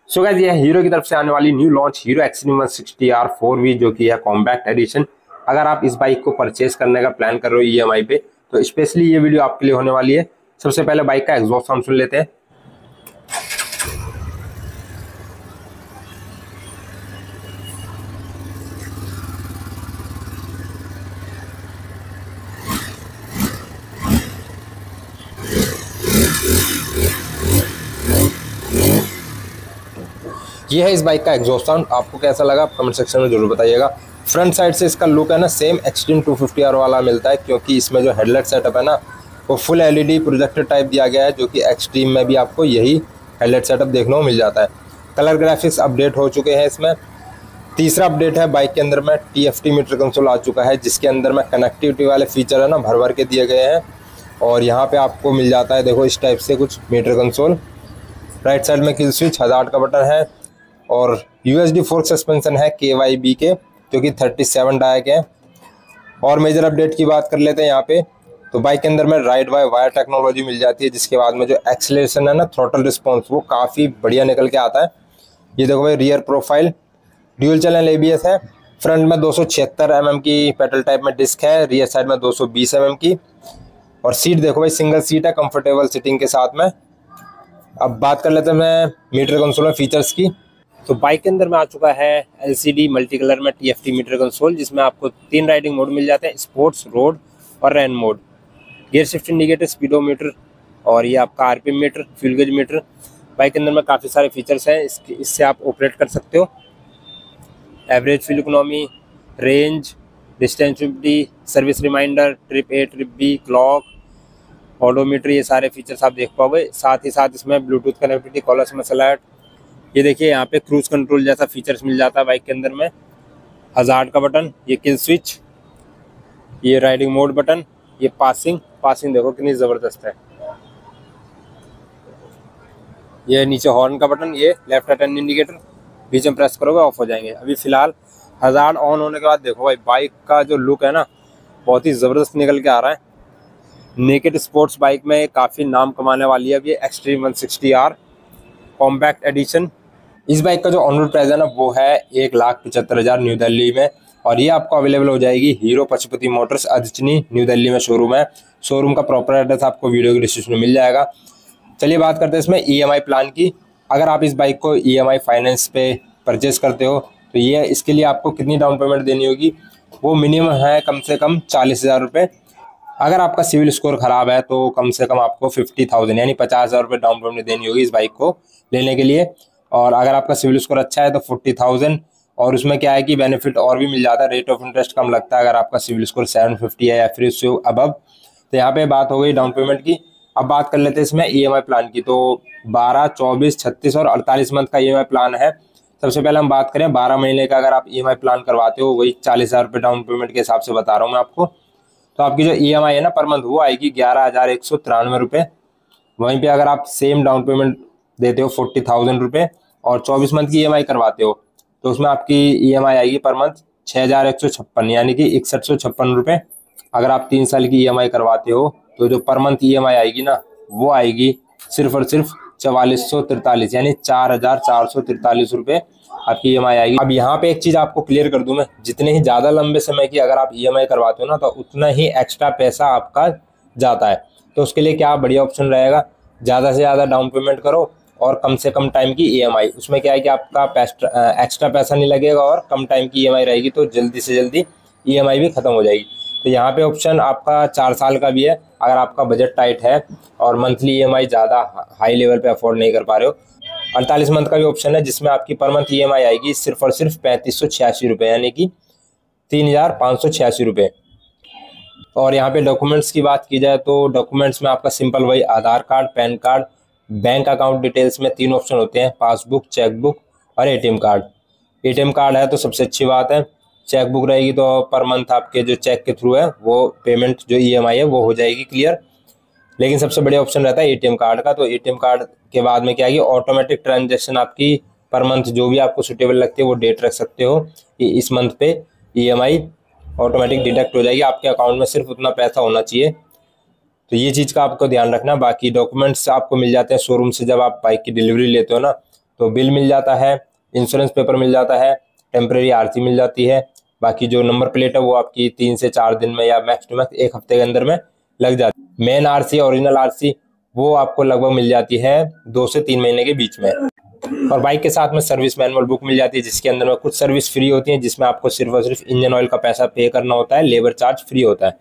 So guys ये hero की तरफ से आने वाली new launch hero extreme 160R 4V जो कि है कॉम्पैक्ट एडिशन। अगर आप इस बाइक को परचेस करने का प्लान कर रहे हो ईएमआई पे तो स्पेशली ये वीडियो आपके लिए होने वाली है। सबसे पहले बाइक का एग्जॉस्ट साउंड सुन लेते हैं। ये है इस बाइक का एग्जॉस्ट साउंड। आपको कैसा लगा आप कमेंट सेक्शन में जरूर बताइएगा। फ्रंट साइड से इसका लुक है ना सेम एक्सट्रीम 250R वाला मिलता है, क्योंकि इसमें जो हेडलाइट सेटअप है ना वो फुल एलईडी प्रोजेक्टर टाइप दिया गया है, जो कि एक्सट्रीम में भी आपको यही हेडलाइट सेटअप देखने को मिल जाता है। कलर ग्राफिक्स अपडेट हो चुके हैं इसमें। तीसरा अपडेट है बाइक के अंदर में TFT मीटर कंसोल आ चुका है, जिसके अंदर में कनेक्टिविटी वाले फीचर है ना भर भर के दिए गए हैं। और यहाँ पे आपको मिल जाता है देखो इस टाइप से कुछ मीटर कंसोल। राइट साइड में किल स्विच, हजार्ड का बटन है और USD फोर्क सस्पेंशन है KYB के, जो कि 37 डाया के हैं। और मेजर अपडेट की बात कर लेते हैं यहाँ पे, तो बाइक के अंदर में राइड बाय वायर टेक्नोलॉजी मिल जाती है, जिसके बाद में जो एक्सेलरेशन है ना थ्रोटल रिस्पॉन्स वो काफ़ी बढ़िया निकल के आता है। ये देखो भाई rear profile dual channel ABS है। फ्रंट में 276 mm की पेडल टाइप में डिस्क है, रियर साइड में 220 mm की। और सीट देखो भाई सिंगल सीट है कंफर्टेबल सीटिंग के साथ में। अब बात कर लेते हैं मैं मीटर कंसोल फीचर्स की। तो बाइक के अंदर में आ चुका है LCD मल्टी कलर में TFT मीटर कंसोल, जिसमें आपको 3 राइडिंग मोड मिल जाते हैं, स्पोर्ट्स, रोड और rain mode. Gear shift indicator, speedometer और ये आपका RPM meter, fuel gauge meter. Bike के अंदर में काफ़ी सारे फीचर्स हैं, इससे आप ऑपरेट कर सकते हो। Average fuel economy, range, distance 50, service reminder, trip A, trip B, clock, odometer, ये सारे फीचर्स आप देख पाओगे। साथ ही साथ इसमें Bluetooth connectivity, caller SMS alert. ये देखिए यहाँ पे क्रूज कंट्रोल जैसा फीचर्स मिल जाता है बाइक के अंदर में। हजार्ड का बटन, ये किल स्विच, ये राइडिंग मोड बटन, ये पासिंग देखो कितनी ज़बरदस्त है। ये नीचे हॉर्न का बटन, ये लेफ्ट टर्न इंडिकेटर, बीच में प्रेस करोगे ऑफ हो जाएंगे। अभी फिलहाल हजार्ड ऑन होने के बाद देखो भाई बाइक का जो लुक है ना बहुत ही ज़बरदस्त निकल के आ रहा है। नेकेड स्पोर्ट्स बाइक में काफ़ी नाम कमाने वाली है अब ये एक्सट्रीम 160R कॉम्पैक्ट एडिशन। इस बाइक का जो ऑन रोड प्राइस है ना वो है 1,75,000 न्यू दिल्ली में, और ये आपको अवेलेबल हो जाएगी हीरो पशुपति मोटर्स अदिचनी न्यू दिल्ली में शोरूम है। शोरूम का प्रॉपर एड्रेस आपको वीडियो के डिस्क्रिप्शन में मिल जाएगा। चलिए बात करते हैं इसमें EMI प्लान की। अगर आप इस बाइक को EMI फाइनेंस पे परचेस करते हो तो ये इसके लिए आपको कितनी डाउन पेमेंट देनी होगी, वो मिनिमम है कम से कम 40,000 रुपये। अगर आपका सिविल स्कोर ख़राब है तो कम से कम आपको 50,000 यानी 50,000 रुपये डाउन पेमेंट देनी होगी इस बाइक को लेने के लिए। और अगर आपका सिविल स्कोर अच्छा है तो 40,000। और उसमें क्या है कि बेनिफिट और भी मिल जाता है, रेट ऑफ इंटरेस्ट कम लगता है अगर आपका सिविल स्कोर 750 है या फिर उससे अबव। तो यहाँ पे बात हो गई डाउन पेमेंट की। अब बात कर लेते हैं इसमें EMI प्लान की। तो 12, 24, 36 और 48 मंथ का EMI प्लान है। सबसे पहले हम बात करें 12 महीने का। अगर आप EMI प्लान करवाते हो वही 40,000 रुपये डाउन पेमेंट के हिसाब से बता रहा हूँ मैं आपको। तो आपकी जो EMI है ना पर मंथ वो आएगी 11,193 रुपये। वहीं पे अगर आप सेम डाउन पेमेंट देते हो 40,000 रुपये और 24 मंथ की EMI करवाते हो तो उसमें आपकी EMI आएगी पर मंथ 6,156 यानी कि 6156 रुपये। अगर आप 3 साल की EMI करवाते हो तो जो पर मंथ EMI आएगी ना वो आएगी सिर्फ और सिर्फ 4,443 यानी 4,443 रुपये आपकी EMI आएगी। अब यहाँ पे एक चीज़ आपको क्लियर कर दूं मैं, जितने ही ज़्यादा लंबे समय की अगर आप EMI करवाते हो ना तो उतना ही एक्स्ट्रा पैसा आपका जाता है। तो उसके लिए क्या बढ़िया ऑप्शन रहेगा, ज़्यादा से ज़्यादा डाउन पेमेंट करो और कम से कम टाइम की EMI। उसमें क्या है कि आपका एक्स्ट्रा पैसा नहीं लगेगा और कम टाइम की EMI रहेगी, तो जल्दी से जल्दी EMI भी ख़त्म हो जाएगी। तो यहाँ पे ऑप्शन आपका 4 साल का भी है अगर आपका बजट टाइट है और मंथली EMI ज़्यादा हाई लेवल पे अफोर्ड नहीं कर पा रहे हो। 48 मंथ का भी ऑप्शन है जिसमें आपकी पर मंथ EMI आएगी सिर्फ और सिर्फ 3,586 रुपये यानी कि 3,586 रुपये। और यहाँ पे डॉक्यूमेंट्स की बात की जाए तो डॉक्यूमेंट्स में आपका सिंपल वही Aadhaar card, PAN card, bank account details में 3 ऑप्शन होते हैं, पासबुक, चेकबुक और ATM कार्ड। ATM कार्ड है तो सबसे अच्छी बात है। चेकबुक रहेगी तो पर मंथ आपके जो चेक के थ्रू है वो पेमेंट जो EMI है वो हो जाएगी क्लियर। लेकिन सबसे बढ़िया ऑप्शन रहता है ATM कार्ड का। तो ATM कार्ड के बाद में क्या है कि ऑटोमेटिक ट्रांजेक्शन आपकी पर मंथ जो भी आपको सुटेबल लगती है वो डेट रख सकते हो कि इस मंथ पे EMI ऑटोमेटिक डिडक्ट हो जाएगी, आपके अकाउंट में सिर्फ उतना पैसा होना चाहिए। तो ये चीज़ का आपको ध्यान रखना। बाकी डॉक्यूमेंट्स आपको मिल जाते हैं शोरूम से जब आप बाइक की डिलीवरी लेते हो ना, तो बिल मिल जाता है, इंश्योरेंस पेपर मिल जाता है, टेम्परेरी आरसी मिल जाती है। बाकी जो नंबर प्लेट है वो आपकी 3 से 4 दिन में या मैक्स टू मैक्स 1 हफ्ते के अंदर में लग जाती है। मेन आरसी, ओरिजिनल आरसी, वो आपको लगभग मिल जाती है 2 से 3 महीने के बीच में। और बाइक के साथ में सर्विस मैनुअल बुक मिल जाती है, जिसके अंदर में कुछ सर्विस फ्री होती है, जिसमें आपको सिर्फ और सिर्फ इंजन ऑयल का पैसा पे करना होता है, लेबर चार्ज फ्री होता है।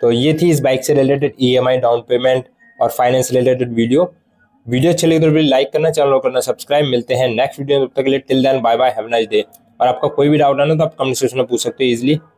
तो ये थी इस बाइक से रिलेटेड EMI, डाउन पेमेंट और फाइनेंस रिलेटेड वीडियो अच्छी लगी तो लाइक करना, चैनल को करना सब्सक्राइब। मिलते हैं नेक्स्ट वीडियो में, तब तक के लिए till then bye bye, have a nice day. और आपका कोई भी डाउट है ना तो आप कमेंट सेक्शन में पूछ सकते हो इजीली।